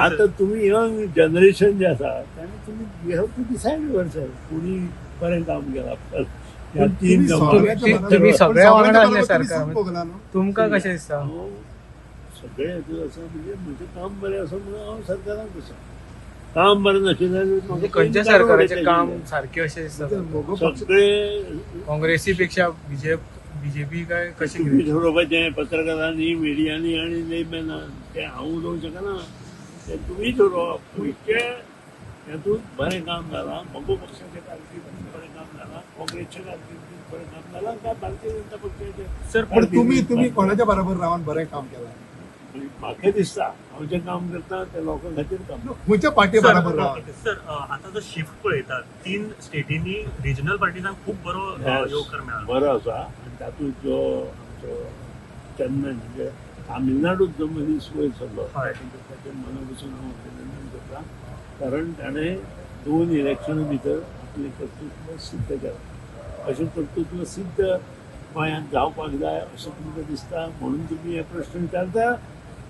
आता तुम्ही young generation जे आसा त्याने तुम्ही you have to decide your सेल्फ कोणी बरें काम केलां ह्या तीन तुम्ही सगळ्या वांगडा आसले सरकार सरकार तुमकां कशें दिसता सगळे हातूंत आसा म्हणजे म्हजें काम बरें आसा म्हणून हांव सरकारांत आसा काम बरें नाशिल्लें म्हणजे खंयच्या सरकाराचें काम सारकें अशें दिसता सगळे काँग्रेसी पेक्षा बीजेपी काय कशें तुम्ही ठरोवपाचें पत्रकारांनी मिडियांनी आनी लेमॅनान तें हांव उलोवंक शकना तें तुमी ठरोवप खंयचे हातूंत बरें काम जालां मगो पक्षाच्या कारकिर्दीत बरें काम जालां काँग्रेसच्या कारकिर्दीत बरें काम जालां काय भारतीय जनता पक्षाचें सर पण तुम्ही कोणाच्या बरोबर रावन बरें काम केलां म्हाका दिसता हांव जें काम करता तें लोकां खातीर काम खंयच्या पार्टी बरोबर रावन सर आता जो शिफ्ट पळयतात 3 स्टेटींनी रिजनल पार्टीजांक खूप बरो येवकार मेळ्ळा बरो आसा आनी तातूंत जो आमचो चेन्नय म्हणजे तामिळनाडूत जो मनीस वयर सरलो ताचे मनापासून हांव अभिनंदन करता कारण ताणें 2 इलेक्शनां भितर आपलें कर्तृत्व सिद्ध केलां अशें कर्तृत्व सिद्ध गोंयांत जावपाक जाय अशें तुमकां दिसता म्हणून तुमी हे प्रश्न विचारता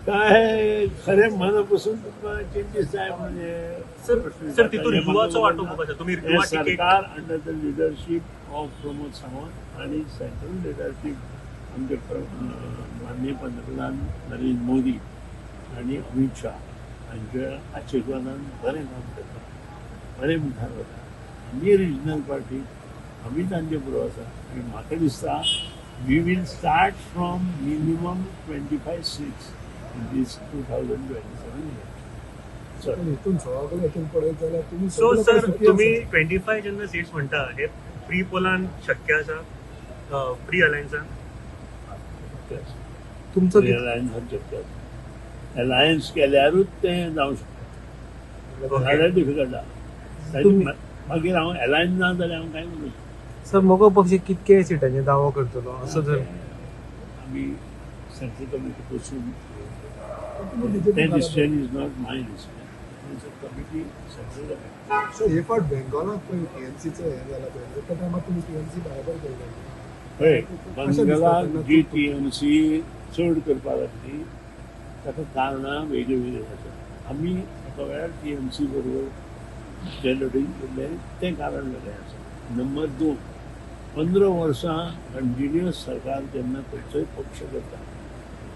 काय खरें मनापासून तुमकां चेंजीस जाय म्हणजे सर तितून युवाचो वांटो खूप आसा तुम्ही युवा टिकेट सरकार under the leadership of Pramod Sawant आणि सेंट्रल लिडरशीप आमचे माननीय पंतप्रधान नरेंद्र मोदी आणि अमित शाह हांच्या आशिर्वादान बरें काम करता बरें मुखार वता आमी रिजनल पार्टी आमी तांचे बरोबर आसा आनी म्हाका दिसता we will start from minimum 25 seats in this 2027 election. हितून सगळे हितून पळयत जाल्यार तुम्ही सो सर तुम्ही 25 जेन्ना सीट्स म्हणटा हे प्री पोलान शक्य आसा प्री अलायन्सान तुमचो अलायन्सात शक्य अलायन्स केल्यारूच तें जावंक शकता जाल्यार डिफिकल्ट आहा मागीर हांव अलायन्स ना जाल्यार हांव कांय म्हणूं सर मगो पक्ष कितके सिटांचे दावो करतलो असो जर आमी सेंट्रल कमिटी बसून तें decision is not my decision it's a committee central committee sir हे फावट बेंगॉलात पळय टीएमसीचं हे जालां पळय त्या टायमार तुम्ही टीएमसी बरोबर केलें हय बंगालाक जी टीएमसी चड करपा लागली ताका कारणां वेगळी वेगळी आसात आमी एका वेळार टीएमसी बरोबर जे लढीत केल्ले तें कारण वेगळें आसा नंबर 2 15 वर्सां कंटिन्युअस सरकार जेन्ना खंयचोय पक्ष करता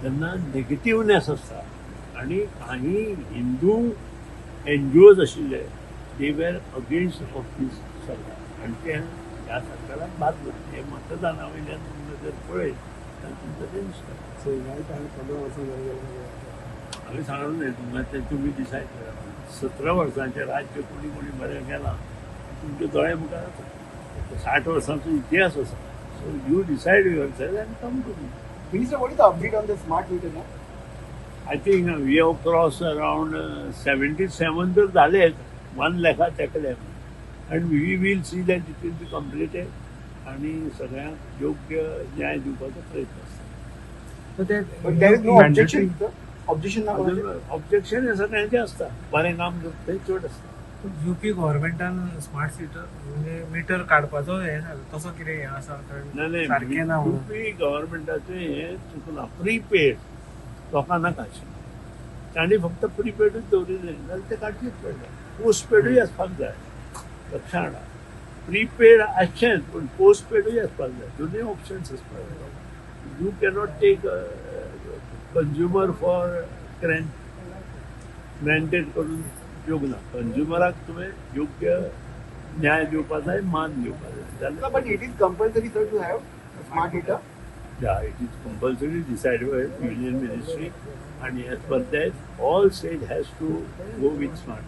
तेन्ना नेगेटिवनेस आसता आनी काही हिंदू एनजीओज आशिल्ले they were against of these सरकार आनी ते ह्या सरकाराक बाद हे मतदाना वयल्यान तुमकां जर पळयत जाल्यार तुमकां तें दिसता सो ह्या टायम 15 वर्सां जाली हांवें सांगलो न्ही तुमकां तें तुमी डिसायड करा 17 वर्सांचें राज्य कोणी कोणी बरें केलां तुमचे दोळे मुखार आसा 60 वर्सांचो इतिहास आसा so you decide your self and come to me Minister, what is the update on the smart meter now? I think we have crossed around 77 तर झालेत 1 lakh तेकले and we will see that it will be completed आणि सगळ्यांक योग्य न्याय दिवपाचो प्रयत्न आसता. But there is no objection. Objection ना ऑब्जेक्शन हे सगळ्यांचे आसता बरें काम करता थंय चड आसता. युपी गव्हर्नमेंटान स्मार्ट सिटर म्हणजे मिटर काडपाचो हे तसो कितें हे आसा नाही सारकें ना म्हणून युपी गव्हर्नमेंटाचें हें चुकलां प्रीपेड लोकांक नाकाशें तांणी फक्त प्रीपेडूच दवरिल्लें जाल्यार तें काडचेच पडलें पोस्टपेडूय आसपाक जाय लक्षांत हाडा प्रीपेड आसचेंच पूण पोस्टपेडूय आसपाक जाय दोनूय ऑप्शन्स आसपाक जाय you cannot take consumer for granted करून उपयोग ना कंज्युमराक तुवें योग्य न्याय दिवपा जाय मान दिवपा जाय No, but it is compulsory sir to have a smart meter. Yeah, it is compulsory decided by Union Ministry and as per that all state has to go with smart.